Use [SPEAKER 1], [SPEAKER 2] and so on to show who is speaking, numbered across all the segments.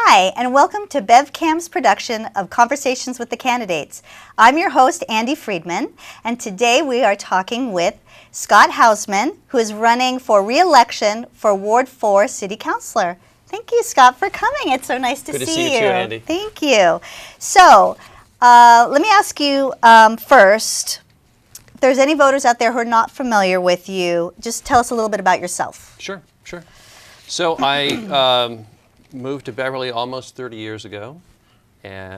[SPEAKER 1] Hi, and welcome to BevCam's production of Conversations with the Candidates. I'm your host, Andi Freedman, and today we are talking with Scott Houseman, who is running for re-election for Ward 4 City Councilor. Thank you, Scott, for coming. It's so nice to see you.
[SPEAKER 2] Good to see you too, Andi.
[SPEAKER 1] Thank you. So, let me ask you first, if there's any voters out there who are not familiar with you, just tell us a little bit about yourself.
[SPEAKER 2] Sure. So I moved to Beverly almost 30 years ago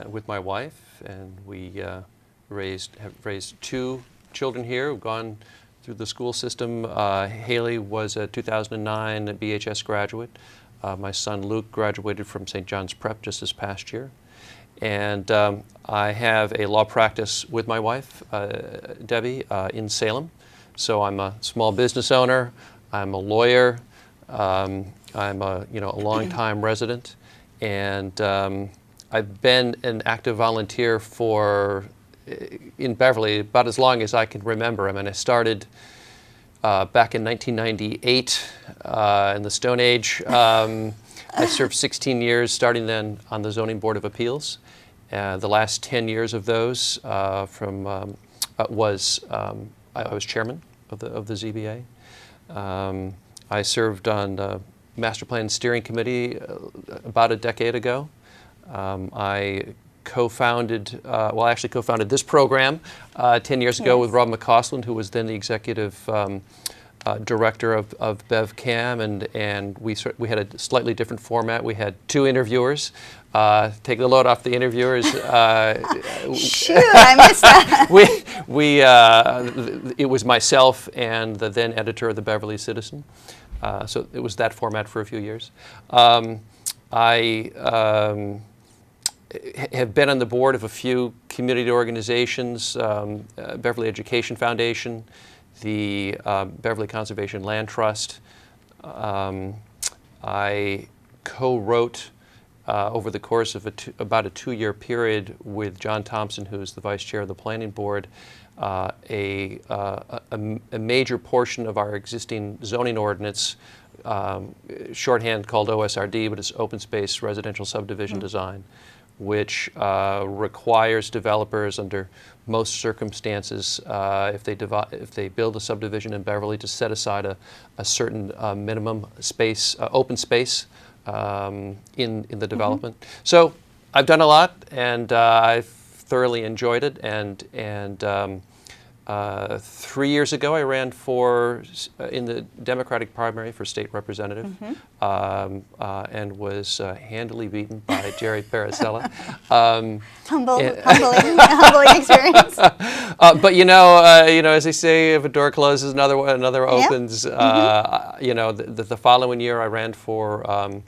[SPEAKER 2] with my wife, and we have raised two children here who've gone through the school system. Haley was a 2009 BHS graduate. My son Luke graduated from St. John's Prep just this past year. And I have a law practice with my wife, Debbie, in Salem. So I'm a small business owner, I'm a lawyer, I'm a long-time resident, and I've been an active volunteer in Beverly about as long as I can remember. I mean, I started back in 1998 in the Stone Age. I served 16 years, starting then on the Zoning Board of Appeals. The last 10 years of those I was chairman of the ZBA. I served on the Master Plan Steering Committee about a decade ago. I co-founded this program 10 years ago with Rob McCausland, who was then the executive director of BevCam, and we had a slightly different format. We had two interviewers. Take the load off the interviewers.
[SPEAKER 1] Shoot, I missed that.
[SPEAKER 2] It was myself and the then editor of the Beverly Citizen. So it was that format for a few years. I have been on the board of a few community organizations, Beverly Education Foundation, the Beverly Conservation Land Trust. I co-wrote over the course of about a 2-year period with John Thompson, who's the vice chair of the planning board, a major portion of our existing zoning ordinance, shorthand called OSRD, but it's Open Space Residential Subdivision Design, which requires developers under most circumstances, if they build a subdivision in Beverly, to set aside a certain minimum space, open space in the development. So I've done a lot, and I've thoroughly enjoyed it. And 3 years ago, I ran in the Democratic primary for state representative, and was handily beaten by Jerry Paracella.
[SPEAKER 1] Humbling experience.
[SPEAKER 2] But as they say, if a door closes, another opens. The following year, I ran for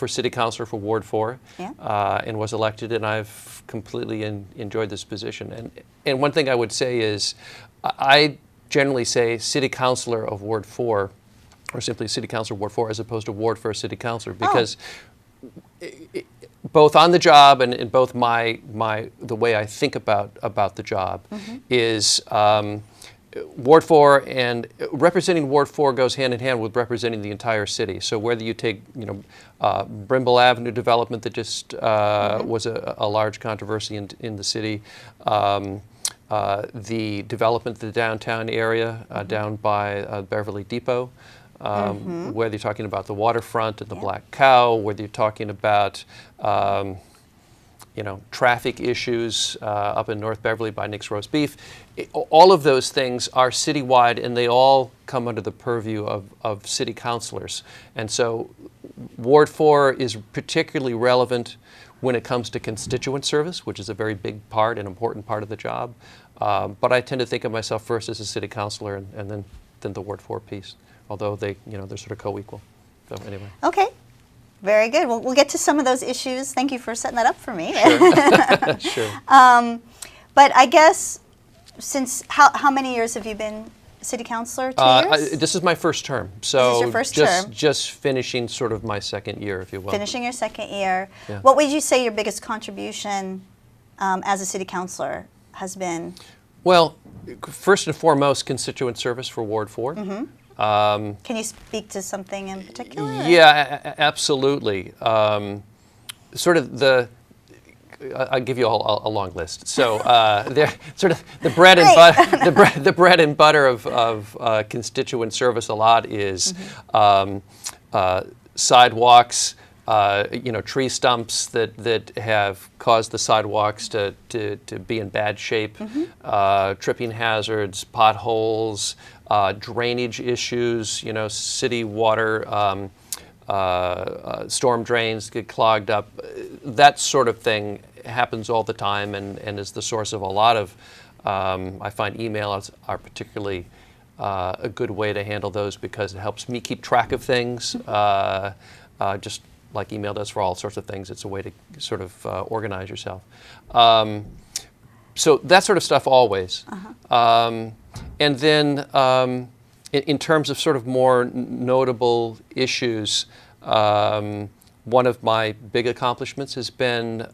[SPEAKER 2] city councilor for Ward 4, and was elected, and I've completely enjoyed this position. And one thing I would say is, I generally say city councilor of Ward 4, or simply city councilor of Ward 4, as opposed to Ward 4 city councilor, because both on the job and in both the way I think about the job is Ward 4, and representing Ward 4 goes hand in hand with representing the entire city. So whether you take, Brimble Avenue development that just was a large controversy in the city, the development of the downtown area down by Beverly Depot, whether you're talking about the waterfront and the Black Cow, whether you're talking about traffic issues up in North Beverly by Nick's Roast Beef. All of those things are citywide, and they all come under the purview of city councilors. And so Ward 4 is particularly relevant when it comes to constituent service, which is a very big part and important part of the job. But I tend to think of myself first as a city councilor, and then the Ward 4 piece, although they're sort of co-equal. So anyway.
[SPEAKER 1] Okay. Very good. Well, we'll get to some of those issues. Thank you for setting that up for me.
[SPEAKER 2] Sure. Sure.
[SPEAKER 1] But I guess, since how many years have you been city councilor? 2 years?
[SPEAKER 2] This is my first term. So
[SPEAKER 1] this is your first term.
[SPEAKER 2] Just finishing sort of my second year, if you will.
[SPEAKER 1] Finishing your second year.
[SPEAKER 2] Yeah.
[SPEAKER 1] What would you say your biggest contribution as a city councilor has been?
[SPEAKER 2] Well, first and foremost, constituent service for Ward 4.
[SPEAKER 1] Can you speak to something in particular?
[SPEAKER 2] Yeah, absolutely. sort of I'll give you a long list. So they're sort of the bread and butter. The bread and butter of constituent service a lot is sidewalks. Tree stumps that have caused the sidewalks to be in bad shape, tripping hazards, potholes, drainage issues. City water. Storm drains get clogged up. That sort of thing happens all the time and is the source of a lot of, I find emails are particularly a good way to handle those because it helps me keep track of things, just like email does for all sorts of things. It's a way to sort of organize yourself. So that sort of stuff always. And then in terms of sort of more notable issues, one of my big accomplishments has been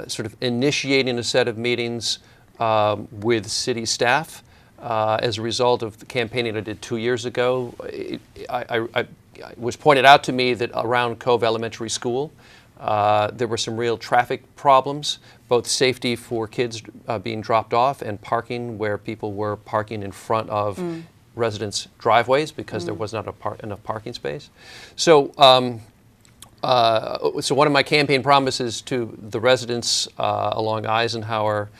[SPEAKER 2] sort of initiating a set of meetings with city staff. As a result of the campaigning I did 2 years ago, it was pointed out to me that around Cove Elementary School, there were some real traffic problems, both safety for kids being dropped off and parking where people were parking in front of residents' driveways because there was not enough parking space. So, so one of my campaign promises to the residents along Eisenhower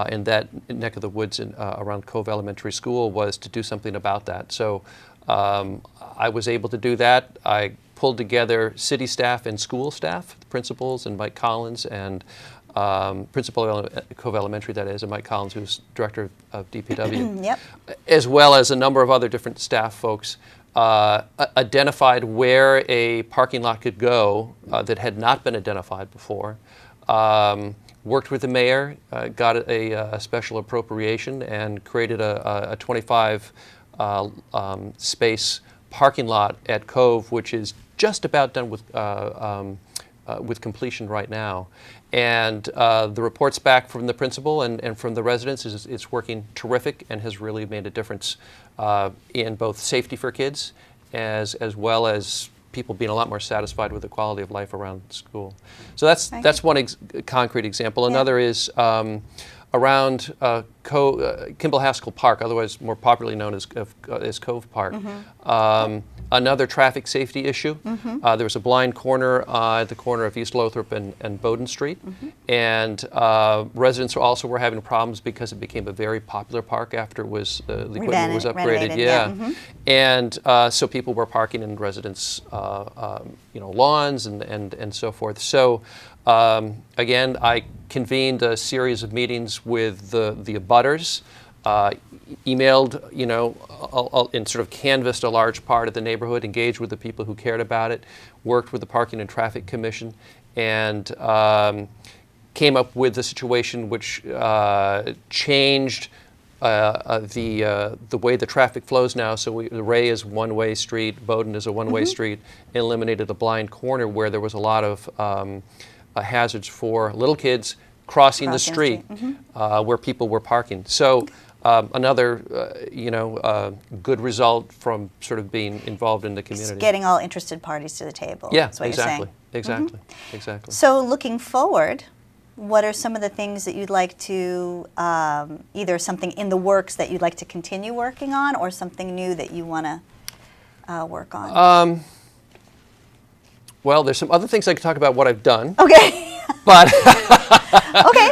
[SPEAKER 2] in that neck of the woods around Cove Elementary School was to do something about that. So I was able to do that. I pulled together city staff and school staff, principals and Mike Collins, and principal of Cove Elementary, that is, and Mike Collins, who's director of DPW,
[SPEAKER 1] Yep.
[SPEAKER 2] as well as a number of other different staff folks, identified where a parking lot could go that had not been identified before. Worked with the mayor, got a special appropriation, and created a 25 space parking lot at Cove, which is just about done with completion right now. And the reports back from the principal and from the residents is it's working terrific and has really made a difference in both safety for kids as well as people being a lot more satisfied with the quality of life around school. So that's one concrete example. Another is around Kimball Haskell Park, otherwise more popularly known as Cove Park. Another traffic safety issue. There was a blind corner at the corner of East Lothrop and Bowden Street, and residents also were having problems because it became a very popular park after it was the equipment was upgraded.
[SPEAKER 1] Renovated,
[SPEAKER 2] And so people were parking in residents' lawns and so forth. So again, I convened a series of meetings with the abutters. Emailed, and sort of canvassed a large part of the neighborhood, engaged with the people who cared about it, worked with the Parking and Traffic Commission, and came up with a situation which changed the way the traffic flows now. So the Ray is one-way street, Bowden is a one-way street, eliminated the blind corner where there was a lot of hazards for little kids crossing the street where people were parking. So another, good result from sort of being involved in the community.
[SPEAKER 1] Just getting all interested parties to the table.
[SPEAKER 2] Yeah,
[SPEAKER 1] that's what
[SPEAKER 2] exactly,
[SPEAKER 1] you're saying.
[SPEAKER 2] exactly.
[SPEAKER 1] So looking forward, what are some of the things that you'd like to, either something in the works that you'd like to continue working on or something new that you want to work on?
[SPEAKER 2] Well, there's some other things I could talk about what I've done.
[SPEAKER 1] Okay.
[SPEAKER 2] But
[SPEAKER 1] okay.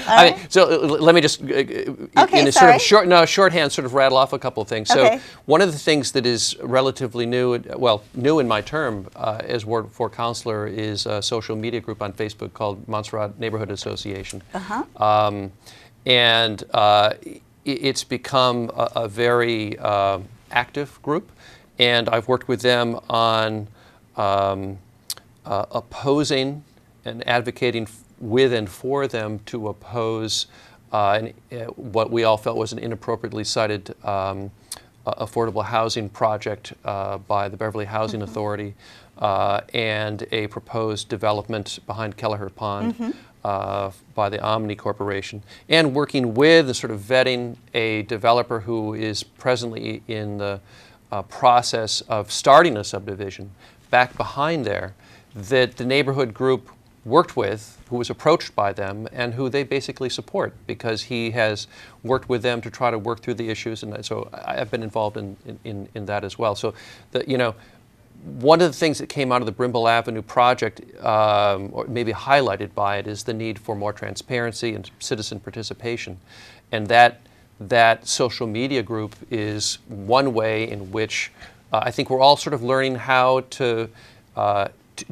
[SPEAKER 2] I mean, so let me just in a sort of shorthand sort of rattle off a couple of things.
[SPEAKER 1] Okay.
[SPEAKER 2] So one of the things that is relatively new in my term as Ward 4 Councilor is a social media group on Facebook called Montserrat Neighborhood Association. And it's become a very active group, and I've worked with them on opposing and advocating with and for them to oppose what we all felt was an inappropriately cited affordable housing project by the Beverly Housing Authority and a proposed development behind Kelleher Pond by the Omni Corporation, and working with and sort of vetting a developer who is presently in the process of starting a subdivision back behind there that the neighborhood group worked with, who was approached by them, and who they basically support because he has worked with them to try to work through the issues, and so I've been involved in that as well. So, one of the things that came out of the Brimble Avenue project, or maybe highlighted by it, is the need for more transparency and citizen participation, and that social media group is one way in which I think we're all sort of learning how to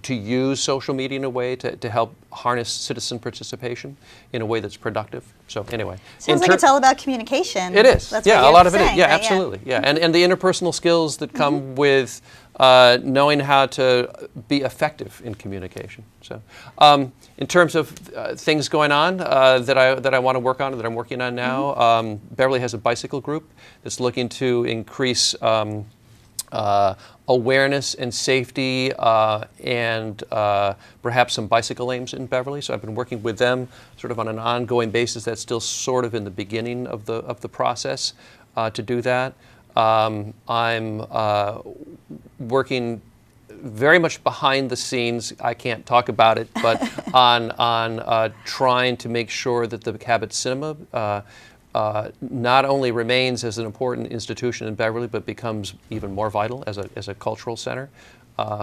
[SPEAKER 2] use social media in a way to help harness citizen participation in a way that's productive. So anyway.
[SPEAKER 1] Sounds like it's all about communication.
[SPEAKER 2] It is.
[SPEAKER 1] That's
[SPEAKER 2] yeah,
[SPEAKER 1] what
[SPEAKER 2] a lot of it is.
[SPEAKER 1] saying,
[SPEAKER 2] Yeah,
[SPEAKER 1] right?
[SPEAKER 2] absolutely. Yeah, and the interpersonal skills that come with knowing how to be effective in communication. So in terms of things going on that I want to work on, that I'm working on now, Beverly has a bicycle group that's looking to increase awareness and safety and perhaps some bicycle lanes in Beverly. So I've been working with them sort of on an ongoing basis. That's still sort of in the beginning of the process to do that. I'm working very much behind the scenes. I can't talk about it, but on trying to make sure that the Cabot Cinema not only remains as an important institution in Beverly, but becomes even more vital as a cultural center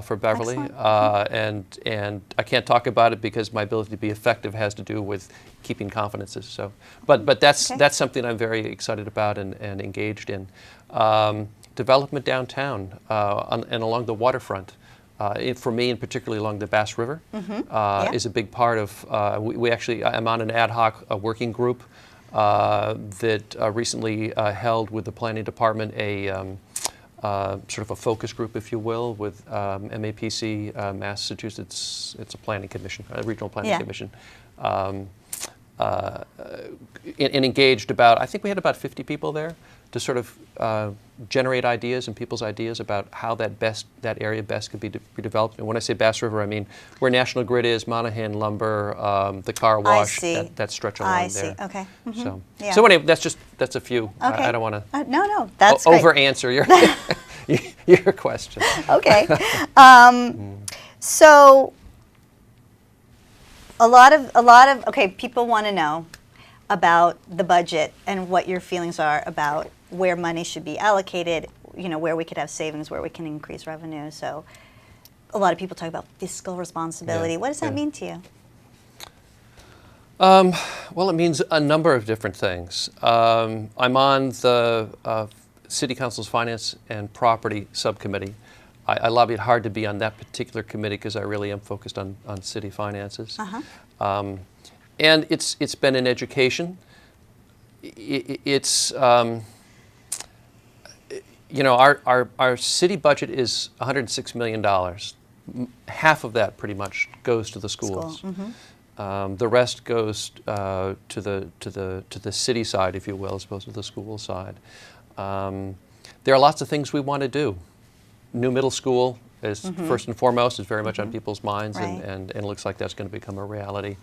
[SPEAKER 2] for Beverly. And I can't talk about it because my ability to be effective has to do with keeping confidences. So, but that's something I'm very excited about and engaged in. Development downtown and along the waterfront. For me, and particularly along the Bass River, is a big part of. We actually, I'm on an ad hoc working group that recently held with the planning department a sort of a focus group, if you will, with MAPC, Massachusetts. It's a planning commission, a regional planning commission, and engaged about. I think we had about 50 people there to sort of generate ideas and people's ideas about how that area best could be developed. And when I say Bass River, I mean where National Grid is, Monaghan Lumber, the car wash, that stretch along there.
[SPEAKER 1] I see. Okay.
[SPEAKER 2] So anyway, that's a few.
[SPEAKER 1] Okay.
[SPEAKER 2] I don't want to
[SPEAKER 1] no, that's great.
[SPEAKER 2] over answer your your question.
[SPEAKER 1] Okay. So a lot of people want to know about the budget and what your feelings are about where money should be allocated, where we could have savings, where we can increase revenue. So a lot of people talk about fiscal responsibility.
[SPEAKER 2] Yeah,
[SPEAKER 1] what does that mean to you?
[SPEAKER 2] Well, it means a number of different things. I'm on the City Council's Finance and Property Subcommittee. I lobbied hard to be on that particular committee because I really am focused on city finances. And it's been an education. It's our city budget is $106 million. Half of that pretty much goes to the schools. The rest goes to the city side, if you will, as opposed to the school side. There are lots of things we want to do. New middle school is first and foremost, is very much on people's minds, and it looks like that's going to become a reality.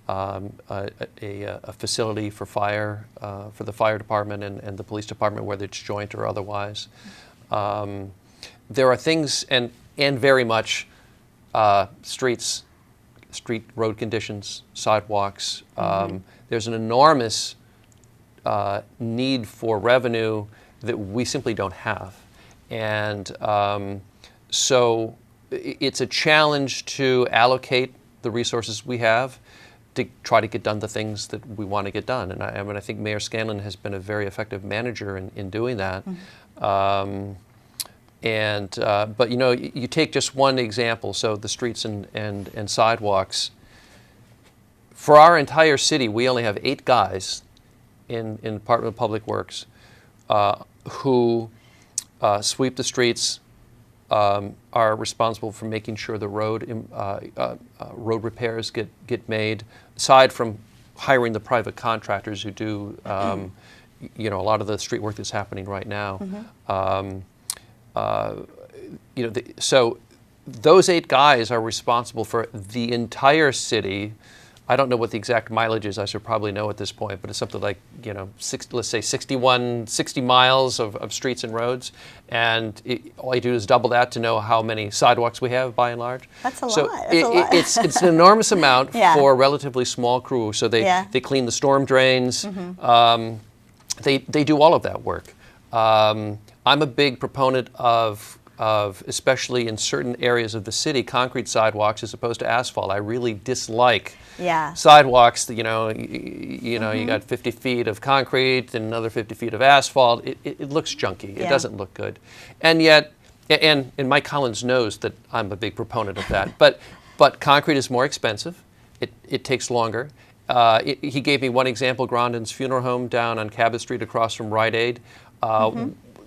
[SPEAKER 2] A facility for fire, for the fire department and the police department, whether it's joint or otherwise. There are things, and very much street road conditions, sidewalks. There's an enormous need for revenue that we simply don't have. And so it's a challenge to allocate the resources we have to try to get done the things that we want to get done. And I think Mayor Scanlon has been a very effective manager in doing that. But you take just one example, so the streets and sidewalks. For our entire city, we only have 8 guys in Department of Public Works who sweep the streets, are responsible for making sure the road repairs get made, aside from hiring the private contractors who do a lot of the street work that's happening right now. So those 8 guys are responsible for the entire city. I don't know what the exact mileage is. I should probably know at this point, but it's something like, let's say 60 miles of streets and roads. And all you do is double that to know how many sidewalks we have by and large.
[SPEAKER 1] That's a
[SPEAKER 2] so
[SPEAKER 1] lot. That's a lot.
[SPEAKER 2] It's an enormous amount
[SPEAKER 1] Yeah.
[SPEAKER 2] for a relatively small crew. So they clean the storm drains. They do all of that work. I'm a big proponent of especially in certain areas of the city, concrete sidewalks as opposed to asphalt. I really dislike sidewalks that, you got 50 feet of concrete and another 50 feet of asphalt. It looks junky. It doesn't look good. And yet, and Mike Collins knows that I'm a big proponent of that. But concrete is more expensive. It takes longer. He gave me one example, Grondin's Funeral Home down on Cabot Street across from Rite Aid.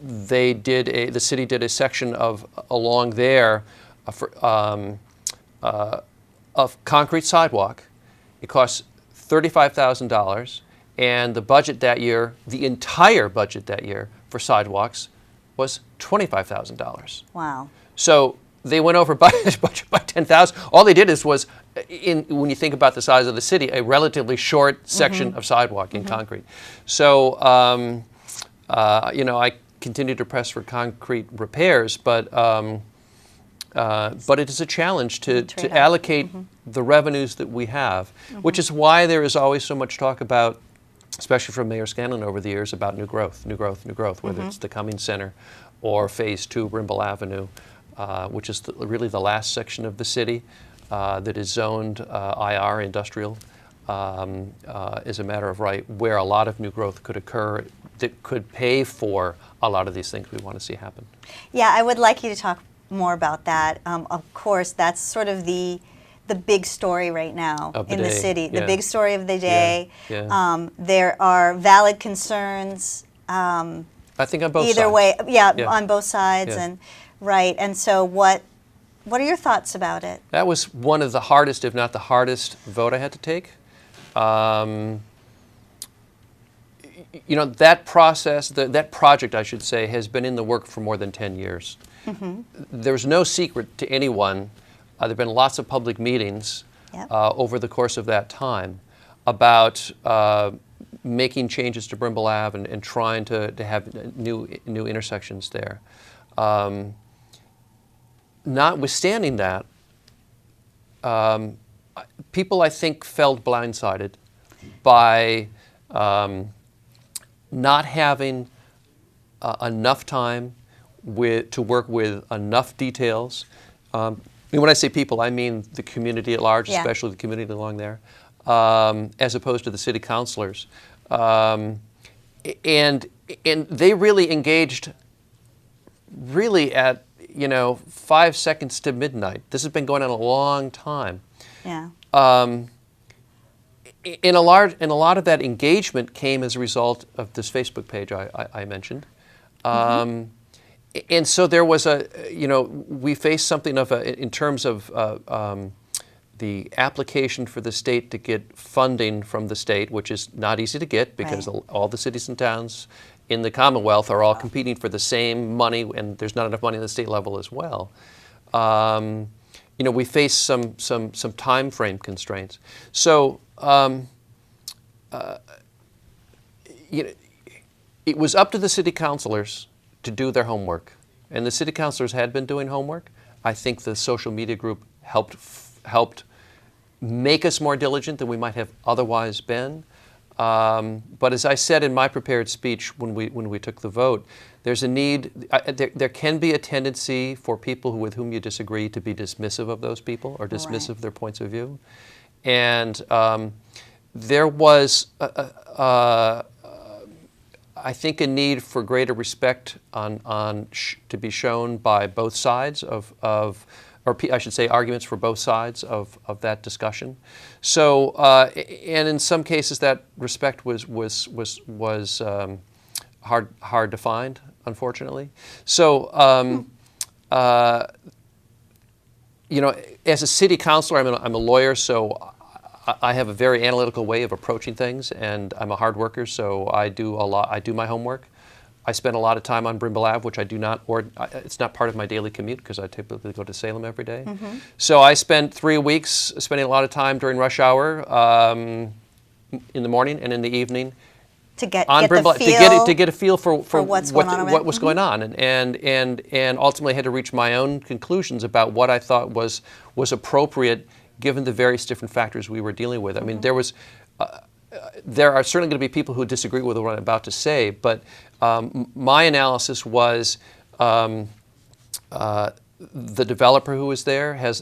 [SPEAKER 2] The city did a section along there of concrete sidewalk. It cost $35,000, and the budget that year, the entire budget that year for sidewalks was $25,000.
[SPEAKER 1] Wow.
[SPEAKER 2] So they went over budget by $10,000. All they did was, when you think about the size of the city, a relatively short section of sidewalk in concrete. So, I continue to press for concrete repairs, but it is a challenge to allocate the revenues that we have, which is why there is always so much talk about, especially from Mayor Scanlon over the years, about new growth, whether it's the Cummings Center or Phase 2 Brimble Avenue, which is really the last section of the city that is zoned IR, industrial, is a matter of right, where a lot of new growth could occur that could pay for a lot of these things we want to see happen.
[SPEAKER 1] Yeah, I would like you to talk more about that. Of course, that's sort of the big story right now in the city, the big story of the day. There are valid concerns.
[SPEAKER 2] I think on both
[SPEAKER 1] either
[SPEAKER 2] sides.
[SPEAKER 1] way, on both sides, and right. And so, what are your thoughts about it?
[SPEAKER 2] That was one of the hardest, if not the hardest, vote I had to take. That process, that project, I should say, has been in the work for more than 10 years. There's no secret to anyone. There have been lots of public meetings over the course of that time about making changes to Brimble Ave and trying to have new intersections there. Notwithstanding that, people, I think, felt blindsided by not having enough time to work with enough details. And when I say people, I mean the community at large, especially the community along there, as opposed to the city councilors. And they really engaged at 5 seconds to midnight. This has been going on a long time.
[SPEAKER 1] Yeah.
[SPEAKER 2] And a lot of that engagement came as a result of this Facebook page I mentioned. And so there was we faced something of in terms of the application for the state to get funding from the state, which is not easy to get because all the cities and towns in the Commonwealth are all competing for the same money, and there's not enough money at the state level as well. We face some time frame constraints. So it was up to the city councilors to do their homework, and the city councilors had been doing homework. I think the social media group helped make us more diligent than we might have otherwise been. But as I said in my prepared speech when we took the vote, there's a need. There can be a tendency for people with whom you disagree to be dismissive of those people or dismissive of their points of view, and there was I think a need for greater respect to be shown by both sides or I should say arguments for both sides of that discussion. So, and in some cases that respect was hard to find, unfortunately. So, as a city councilor, I'm a lawyer, so I have a very analytical way of approaching things, and I'm a hard worker, so I do my homework. I spent a lot of time on Brimble Ave, which I do not, or it's not part of my daily commute because I typically go to Salem every day. So I spent 3 weeks spending a lot of time during rush hour in the morning and in the evening
[SPEAKER 1] To get
[SPEAKER 2] on
[SPEAKER 1] the
[SPEAKER 2] Brimble,
[SPEAKER 1] feel
[SPEAKER 2] to get a feel for
[SPEAKER 1] what's going on over
[SPEAKER 2] what
[SPEAKER 1] there.
[SPEAKER 2] was going on, and ultimately had to reach my own conclusions about what I thought was appropriate given the various different factors we were dealing with. I mean, there are certainly going to be people who disagree with what I'm about to say, but my analysis was the developer who is there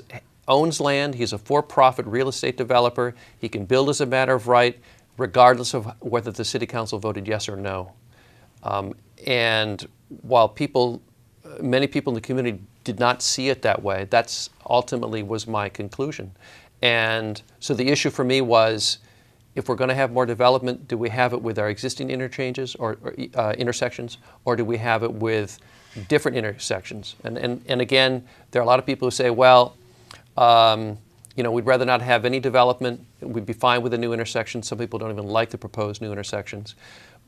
[SPEAKER 2] owns land. He's a for-profit real estate developer. He can build as a matter of right, regardless of whether the city council voted yes or no. And while many people in the community did not see it that way, that's ultimately was my conclusion. And so the issue for me was, if we're going to have more development, do we have it with our existing interchanges or intersections, or do we have it with different intersections? And again, there are a lot of people who say, well, we'd rather not have any development. We'd be fine with a new intersection. Some people don't even like the proposed new intersections.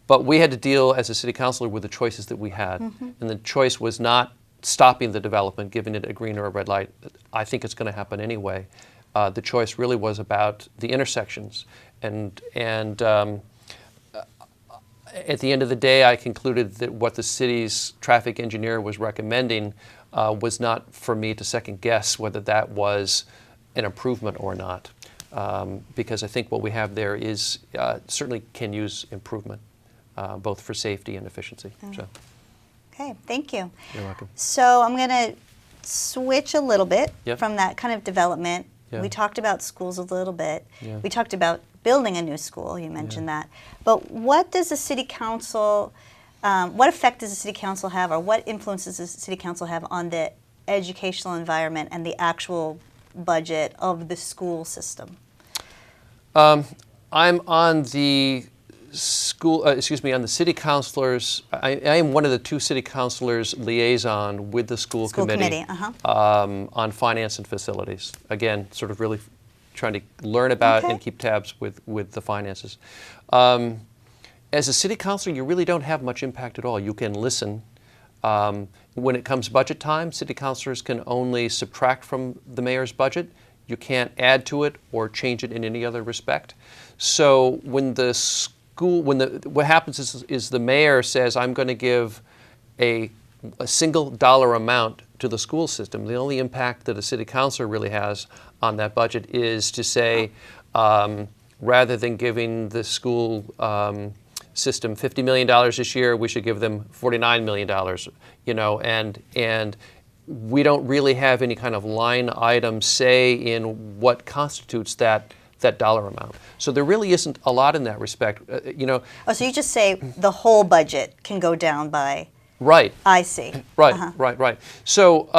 [SPEAKER 2] But we had to deal as a city councilor with the choices that we had. And the choice was not stopping the development, giving it a green or a red light. I think it's going to happen anyway. The choice really was about the intersections. And at the end of the day, I concluded that what the city's traffic engineer was recommending was not for me to second guess whether that was an improvement or not, because I think what we have there is certainly can use improvement, both for safety and efficiency. So.
[SPEAKER 1] Okay, thank you.
[SPEAKER 2] You're welcome.
[SPEAKER 1] So I'm going to switch a little bit
[SPEAKER 2] Yep.
[SPEAKER 1] from that kind of development.
[SPEAKER 2] Yeah.
[SPEAKER 1] We talked about schools a little bit.
[SPEAKER 2] Yeah.
[SPEAKER 1] We talked about building a new school. You mentioned that. But what does the city council, what effect does the city council have, or what influences does the city council have on the educational environment and the actual budget of the school system?
[SPEAKER 2] I'm on the on the city councilors. I am one of the two city councilors liaison with the school committee on finance and facilities. Again, sort of really trying to learn about and keep tabs with the finances. As a city councilor, you really don't have much impact at all. You can listen. When it comes budget time, city councilors can only subtract from the mayor's budget. You can't add to it or change it in any other respect. So when what happens is the mayor says, I'm going to give a single dollar amount to the school system. The only impact that a city councilor really has on that budget is to say, rather than giving the school system $50 million this year, we should give them $49 million, and we don't really have any kind of line item say in what constitutes that dollar amount. So there really isn't a lot in that respect,
[SPEAKER 1] Oh, so you just say the whole budget can go down by...
[SPEAKER 2] Right.
[SPEAKER 1] I see.
[SPEAKER 2] Right, right. So,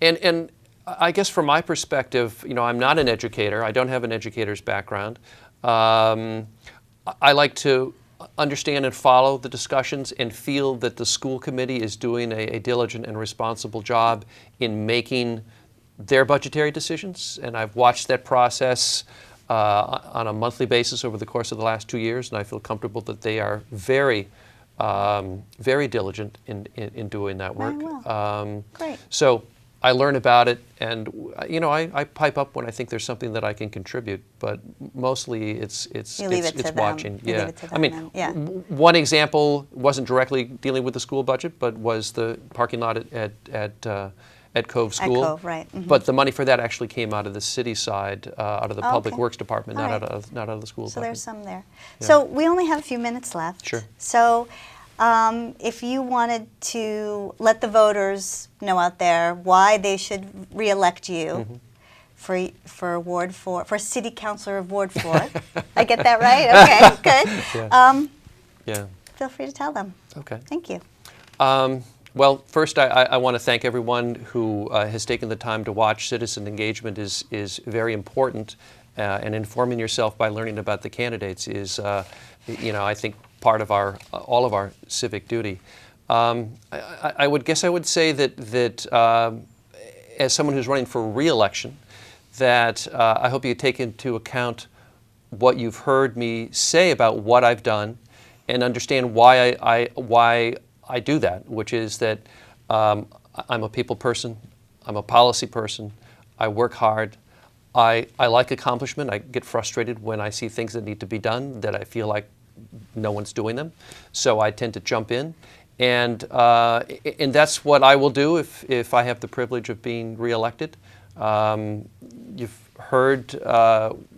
[SPEAKER 2] and I guess from my perspective, I'm not an educator. I don't have an educator's background. I like to understand and follow the discussions and feel that the school committee is doing a diligent and responsible job in making their budgetary decisions. And I've watched that process on a monthly basis over the course of the last 2 years, and I feel comfortable that they are very diligent in doing that work.
[SPEAKER 1] Great.
[SPEAKER 2] So I learn about it, and I pipe up when I think there's something that I can contribute. But mostly it's watching. Yeah. I mean, one example wasn't directly dealing with the school budget, but was the parking lot at Cove School.
[SPEAKER 1] At Cove, right.
[SPEAKER 2] But the money for that actually came out of the city side, out of the Public Works Department,
[SPEAKER 1] All
[SPEAKER 2] not
[SPEAKER 1] right.
[SPEAKER 2] out of the school
[SPEAKER 1] So
[SPEAKER 2] budget.
[SPEAKER 1] there's some there.
[SPEAKER 2] Yeah.
[SPEAKER 1] So we only have a few minutes left.
[SPEAKER 2] Sure.
[SPEAKER 1] So if you wanted to let the voters know out there why they should re-elect you for Ward 4, for City Councilor of Ward 4. I get that right? Okay, good.
[SPEAKER 2] Yeah.
[SPEAKER 1] Feel free to tell them.
[SPEAKER 2] Okay.
[SPEAKER 1] Thank you.
[SPEAKER 2] Well, first, I want to thank everyone who has taken the time to watch. Citizen engagement is very important, and informing yourself by learning about the candidates is, I think, part of all of our civic duty. I would say that as someone who's running for re-election, that I hope you take into account what you've heard me say about what I've done, and understand why I do that, which is that I'm a people person, I'm a policy person, I work hard, I like accomplishment. I get frustrated when I see things that need to be done that I feel like no one's doing them, so I tend to jump in. And that's what I will do if I have the privilege of being reelected. You've heard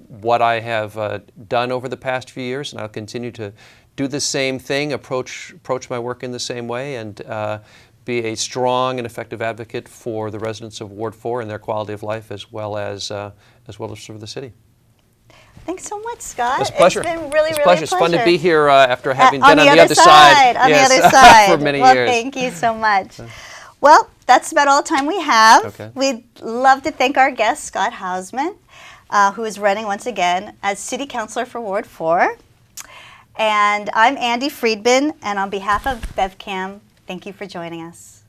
[SPEAKER 2] what I have done over the past few years, and I'll continue to do the same thing, approach my work in the same way, and be a strong and effective advocate for the residents of Ward 4 and their quality of life, as well as for the city.
[SPEAKER 1] Thanks so much, Scott.
[SPEAKER 2] It's a pleasure.
[SPEAKER 1] It's been really,
[SPEAKER 2] it's
[SPEAKER 1] really
[SPEAKER 2] pleasure.
[SPEAKER 1] a pleasure.
[SPEAKER 2] It's fun to be here after having been
[SPEAKER 1] on the other side. On
[SPEAKER 2] yes,
[SPEAKER 1] the other side.
[SPEAKER 2] for many
[SPEAKER 1] well,
[SPEAKER 2] years.
[SPEAKER 1] Thank you so much. Well, that's about all the time we have.
[SPEAKER 2] Okay.
[SPEAKER 1] We'd love to thank our guest, Scott Houseman, who is running once again as City Councilor for Ward 4. And I'm Andi Freedman, and on behalf of BevCam, thank you for joining us.